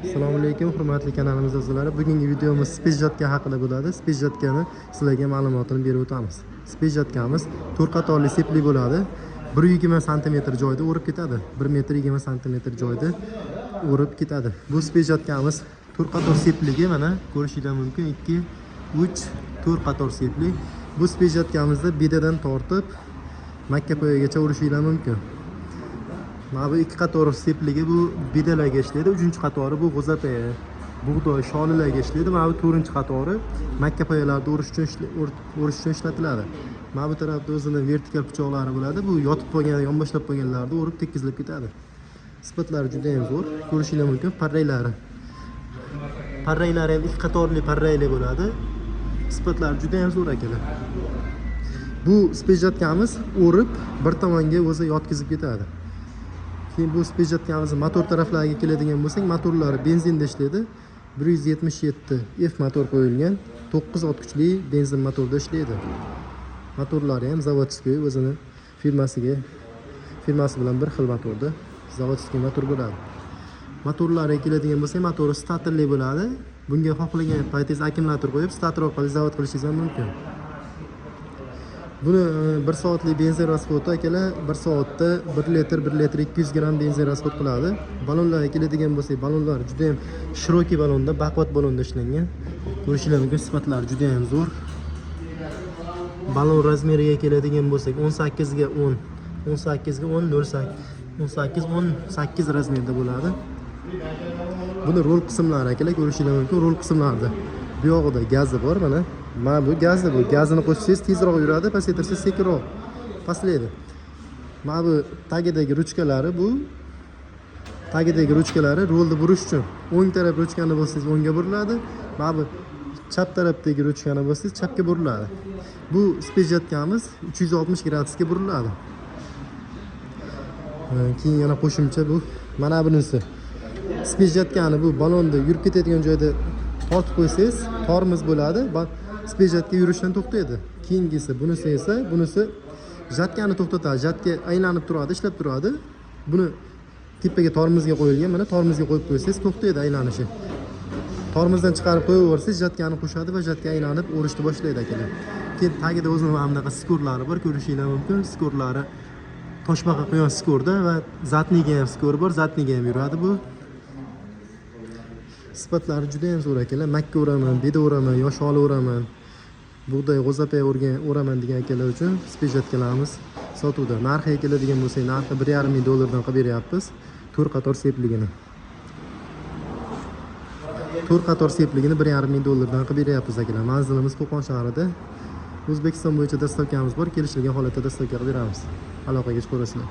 Assalomu alaykum, hurmatli kanalimiz a'zolari. Bugungi videomiz spejjatka haqida bo'ladi. Spejjatkani sizlarga ma'lumotini berib o'tamiz. Spejjatkamiz 4 qatorli sepli bo'ladi. 120 sm joyda o'rib ketadi. 1 m 20 sm joyda o'rib ketadi. Bu spejjatkamiz 4 qator sepligi, mana ko'rishingiz mumkin. 2, 3, 4 qator sepli. Bu spejjatkamizda bedadan tortib makkapoyagacha urishingiz mumkin. Mana bu 2 qator sepligi bu bedalarga ishlaydi. 3-qatori bu g'o'zapoya, bug'doy, sholilarga ishlaydi. Mana bu 4-qatori makkapoyalarda o'rish uchun ishlatiladi. Mana bu tarafda o'zining vertikal pichoqlari bo'ladi. Bu yotib qolgan, yonboshlab qolganlarni o'rib tekizlab ketadi. Sifatlari juda ham zo'r. Ko'rishingiz mumkin. Parraylari ham 2 qatorli parrayli bo'ladi. Sifatlari juda ham zo'r akalar. Bu spejjatkamiz o'rib bir tomonga o'zi yotkizib ketadi. Keyin bu spejjatkamizni motor taraflariga keladigan bo'lsak, motorlari benzinda ishlaydi. 177 F motor qo'yilgan, 9 ot kuchli benzin motorda ishlaydi. Motorlari ham zavodskiy, o'zini firmasi bilan bir xil motorda, zavodskiy motor bo'ladi. Motorlariga keladigan bo'lsak, motori statorli bo'ladi. Bunga xohlagan paytingiz akkumulyator qo'yib, stator orqali zavod qilishingiz ham mumkin. Buni 1 soatlik benzin rasxodi akalar 1 soatda 1 litr 200 gram benzin rasxod qiladi. Balonlarga keladigan bo'lsak, balonlar juda ham shiroki balonda, baquvvat balonda ishlangan. Ko'rishingiz mumkin, sifatlari juda ham zo'r. Balon razmeriga keladigan bo'lsak, 18 ga 10, 18 ga 10, 08, 18 razmerda bo'ladi. Buni rol qismlari akalar ko'rishingiz mumkin. Rol qismlarida bu yog'ida gazi bor, mana. Mana bu gazi, bu gazini qo'shsangiz tezroq yuradi, pasaytirsangiz sekinroq pastlaydi. Mana bu tagidagi ruchkalari, bu tagidagi ruchkalari rolni burish uchun. O'ng taraf ruchkani bo'lsangiz o'ngga buriladi. Mana bu chap tarafdagi ruchkani bo'lsangiz chapga buriladi. Bu spejjatkamiz 360 gradusga buriladi. Keyin yana qo'shimcha bu mana bunisi. Spejjatkani bu balonda yurib ketadigan joyda tortib qo'ysangiz, tormoz bo'ladi. Spejjatka yurishdan to'xtaydi. Keyingisi bunisi esa, bunisi jatkani to'xtatadi. Jatka aylanib turadi, ishlab turadi. Buni tepaga tormozga qo'yilgan, mana tormozga qo'yib qo'ysangiz to'xtaydi aylanishi. Tormozdan chiqarib qo'yaversangiz jatkani qo'shadi va jatka aylanib o'rishni boshlaydi akalar. Keyin tagida o'zining mana bunaqa skorlari bor, ko'rishingiz mumkin. Skorlari toshbaqa quyon skorda va zatniga ham skor bor, zatniga ham yuradi bu. Sifatlari juda ham zo'r akalar. Makka o'raman, beda o'raman, yosh oli o'raman, bug'doy, g'o'zapoya o'raman degan akalar uchun spejjatkalarimiz sotuvda. Narxiga keladigan bo'lsak, narxi $1,5 dan qilib beryapmiz. 4 qator sepligini. 4 qator sepligini $1,5 dan qilib beryapmiz akalar. Manzilimiz Qo'qon shahrida. O'zbekiston bo'yicha dastavkamiz bor. Kelishilgan holatda dastavka qilib beramiz. Aloqaga chiqaverasizlar.